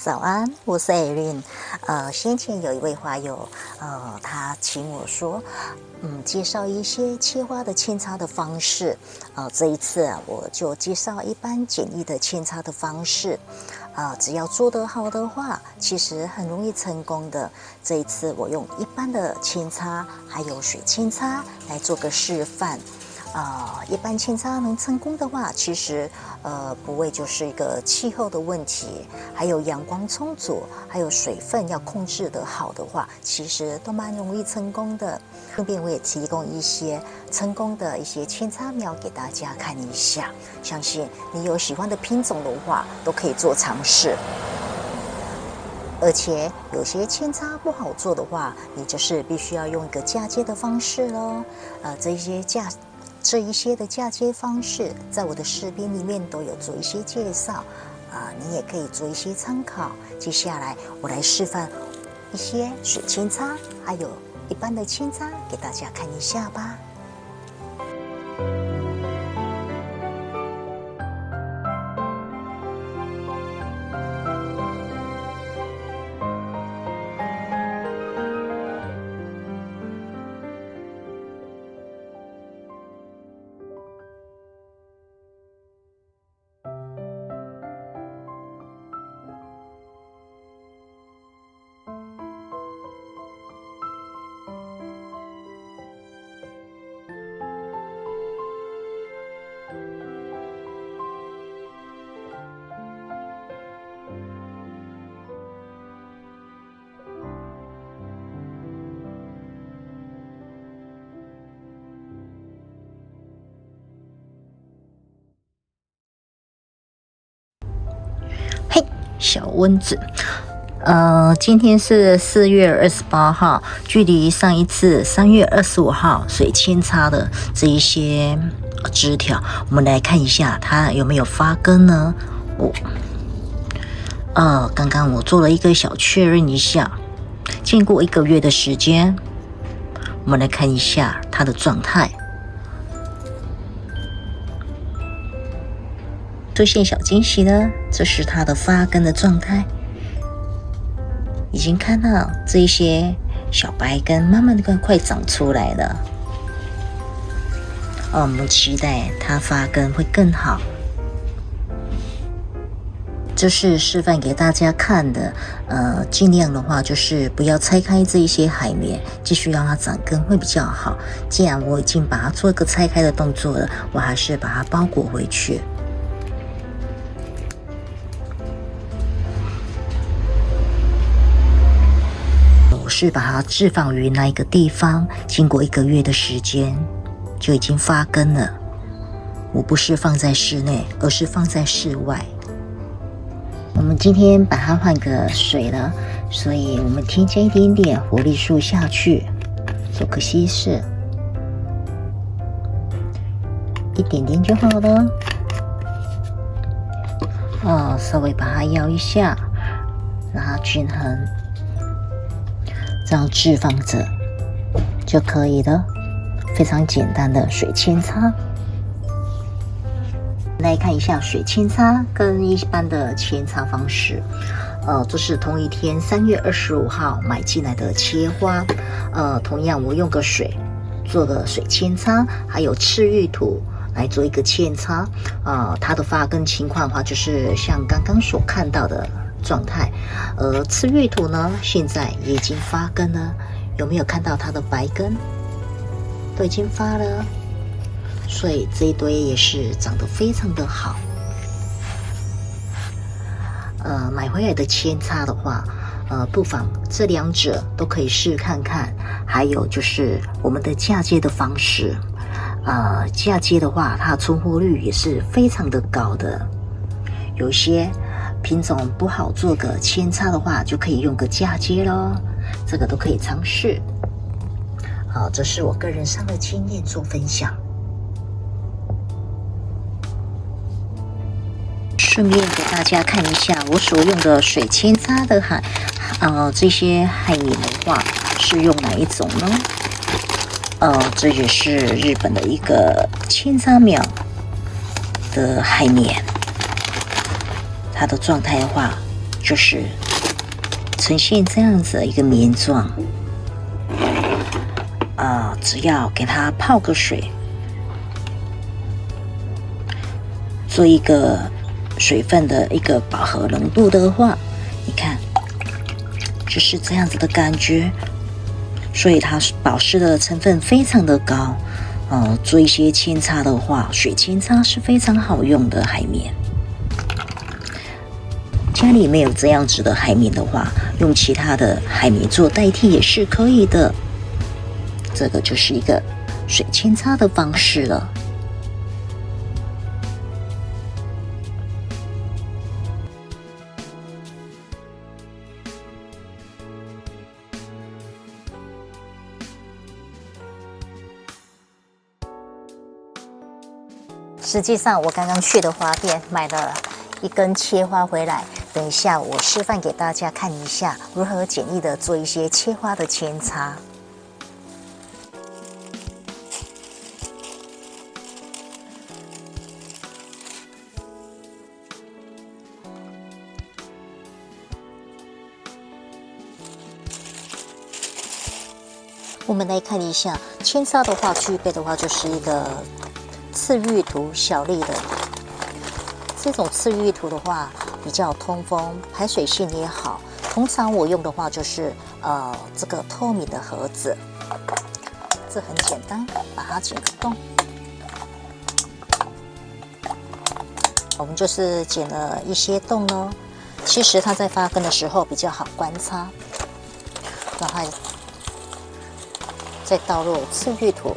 早安，我是 Erin。先前有一位花友，他请我说，介绍一些切花的扦插的方式。这一次我就介绍一般简易的扦插的方式。只要做得好的话，其实很容易成功的。这一次我用一般的扦插，还有水扦插来做个示范。一般扦插能成功的话，其实不会就是一个气候的问题，还有阳光充足，还有水分要控制得好的话，其实都蛮容易成功的。顺便我也提供一些成功的一些扦插苗给大家看一下，相信你有喜欢的品种的话，都可以做尝试。而且有些扦插不好做的话，你就是必须要用一个嫁接的方式咯。这一些的嫁接方式，在我的视频里面都有做一些介绍，你也可以做一些参考。接下来我来示范一些水扦插，还有一般的扦插给大家看一下吧。嘿，小蚊子，今天是4月28号，距离上一次3月25号水扦插的这一些枝条，我们来看一下它有没有发根呢？刚刚我做了一个小确认一下，经过1个月的时间，我们来看一下它的状态。出现小惊喜呢，这是它的发根的状态，已经看到这一些小白根慢慢的快长出来了。我们期待它发根会更好。这是示范给大家看的，尽量的话就是不要拆开这一些海绵，继续让它长根会比较好。既然我已经把它做一个拆开的动作了，我还是把它包裹回去。我是把它置放于那一个地方，经过1个月的时间就已经发根了。我不是放在室内，而是放在室外。我们今天把它换个水了，所以我们添加一点点活力素下去，做个稀释，一点点就好了。稍微把它摇一下，让它均衡。这样置放着就可以了，非常简单的水扦插。来看一下水扦插跟一般的扦插方式，这是同一天3月25号买进来的切花，同样我用个水做个水扦插，还有赤玉土来做一个扦插，它的发根情况的话，就是像刚刚所看到的状态，赤玉土呢，现在也已经发根了，有没有看到它的白根？都已经发了，所以这一堆也是长得非常的好。买回来的扦插的话，不妨这2者都可以试看看。还有就是我们的嫁接的方式，嫁接的话，它的存活率也是非常的高的。有些品种不好做个扦插的话，就可以用个嫁接咯，这个都可以尝试。这是我个人上的经验做分享。顺便给大家看一下我所用的水扦插的这些海绵的话是用哪一种呢？这也是日本的一个扦插苗的海绵，它的状态的话就是呈现这样子的一个面状。只要给它泡个水，做一个水分的一个饱和浓度的话，你看，就是这样子的感觉。所以它保湿的成分非常的高。做一些扦插的话，水扦插是非常好用的海绵。家里没有这样子的海绵的话，用其他的海绵做代替也是可以的。这个就是一个水扦插的方式了。实际上，我刚刚去的花店买了一根切花回来，等一下我示范给大家看一下，如何简易的做一些切花的扦插。我们来看一下扦插的话，具备的话就是一个刺玉图小粒的。这种刺玉图的话比较通风，排水性也好。通常我用的话就是这个透明的盒子，这很简单，把它剪个洞。我们就是剪了一些洞咯。其实它在发根的时候比较好观察，然后再倒入刺玉土。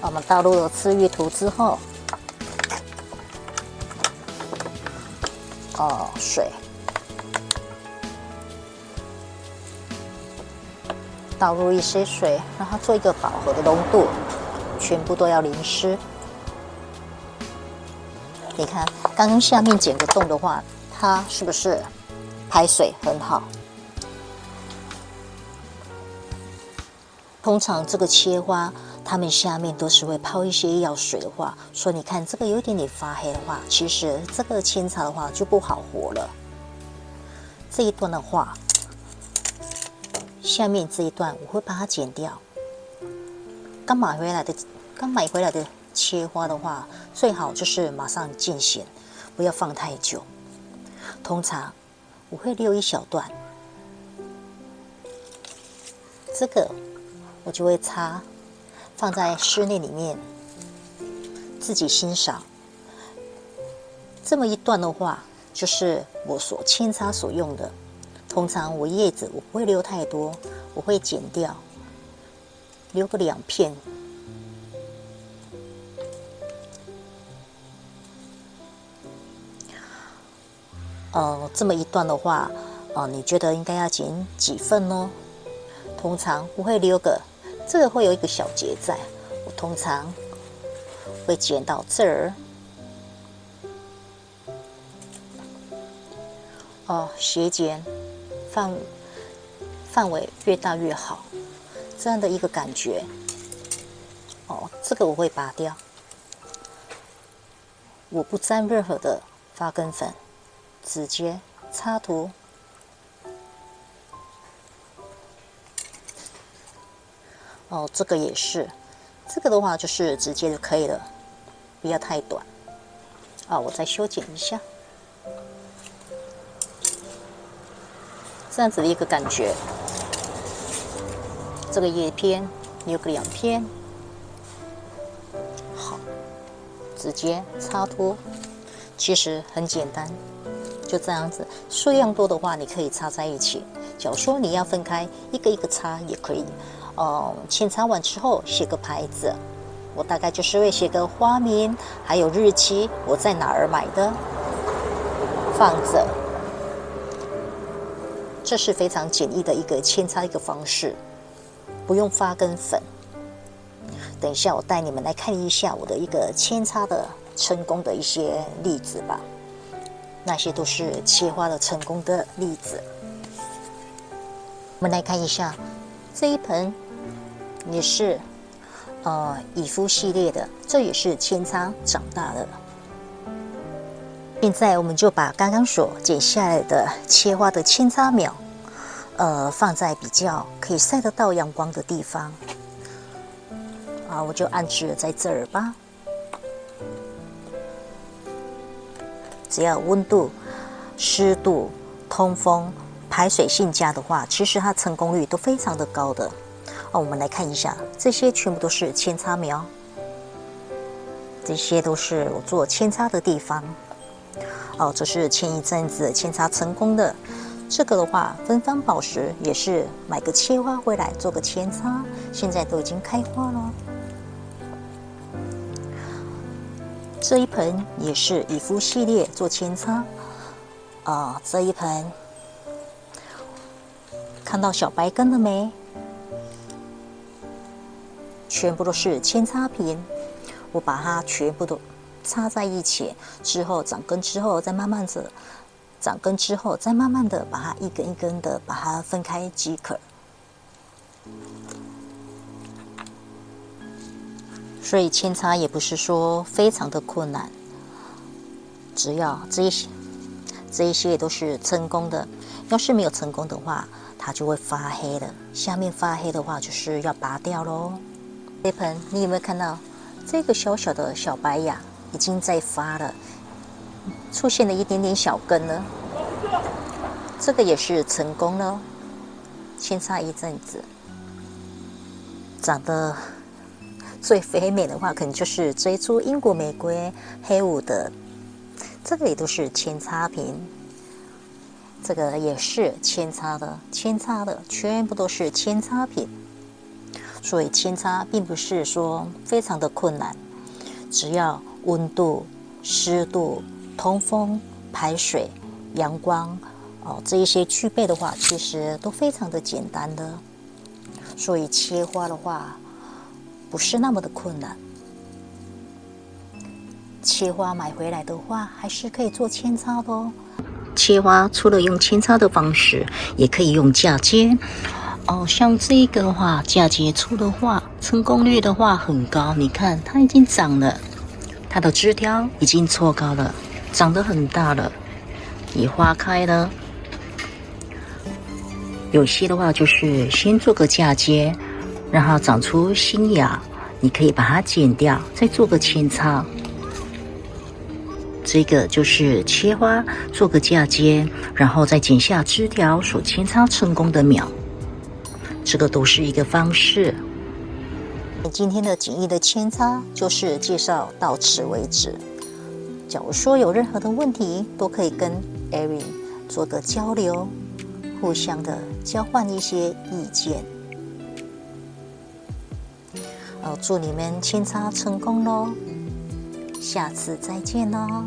我们倒入了刺玉土之后，水，倒入一些水，让它做一个饱和的浓度，全部都要淋湿。你看，刚刚下面剪个洞的话，它是不是排水很好？通常这个切花，它们下面都是会泡一些药水的话，所以你看这个有一点点发黑的话，其实这个扦插的话就不好活了。这一段的话，下面这一段我会把它剪掉。刚买回来的切花的话，最好就是马上进行，不要放太久。通常我会留一小段，这个我就会插放在室内里面自己欣赏。这么一段的话，就是我所扦插所用的。通常我叶子我不会留太多，我会剪掉，留个2片。这么一段的话，你觉得应该要剪几份呢？通常我会留个，这个会有一个小结在，我通常会剪到这儿。斜剪范围越大越好，这样的一个感觉。这个我会拔掉，我不沾任何的发根粉，直接插图。这个也是，这个的话就是直接就可以了，不要太短。我再修剪一下，这样子的一个感觉。这个叶片留个2片，好，直接插图。其实很简单，就这样子。数量多的话，你可以插在一起。假如说你要分开，一个一个插也可以。扦插完之后写个牌子，我大概就是会写个花名，还有日期，我在哪儿买的，放着。这是非常简易的一个扦插一个方式，不用发根粉。等一下我带你们来看一下我的一个扦插的成功的一些例子吧，那些都是切花的成功的例子。我们来看一下这一盆也是以夫系列的，这也是扦插长大的。现在我们就把刚刚所剪下来的切花的扦插苗，放在比较可以晒得到阳光的地方。我就安置了在这儿吧。只要温度、湿度、通风、排水性佳的话，其实它成功率都非常的高的。我们来看一下，这些全部都是扦插苗，这些都是我做扦插的地方。这是前一阵子扦插成功的。这个的话，芬芳宝石也是买个切花回来做个扦插，现在都已经开花了。这一盆也是以夫系列做扦插，这一盆看到小白根了没？全部都是扦插瓶，我把它全部都插在一起，之后长根之后再慢慢的长根之后，再慢慢的把它一根一根的把它分开即可。所以扦插也不是说非常的困难，只要这一些也都是成功的。要是没有成功的话，它就会发黑了。下面发黑的话，就是要拔掉咯。这盆你有没有看到这个小小的小白芽已经在发了，出现了一点点小根了。这个也是成功了，扦插一阵子，长得最肥美的话，可能就是这一株英国玫瑰黑五的，这个也都是扦插瓶，这个也是扦插的，全部都是扦插瓶。所以扦插并不是说非常的困难，只要温度、湿度、通风、排水、阳光这一些具备的话，其实都非常的简单的。所以切花的话，不是那么的困难。切花买回来的话，还是可以做扦插的哦。切花除了用扦插的方式，也可以用嫁接。像这个的话，嫁接出的话，成功率的话很高。你看，它已经长了，它的枝条已经错高了，长得很大了，也花开了。有些的话就是先做个嫁接，让它长出新芽，你可以把它剪掉，再做个扦插。这个就是切花做个嫁接，然后再剪下枝条所扦插成功的苗，这个都是一个方式。今天的锦艺的扦插就是介绍到此为止。假如说有任何的问题，都可以跟 Erin 做个交流，互相的交换一些意见。祝你们扦插成功咯，下次再见咯。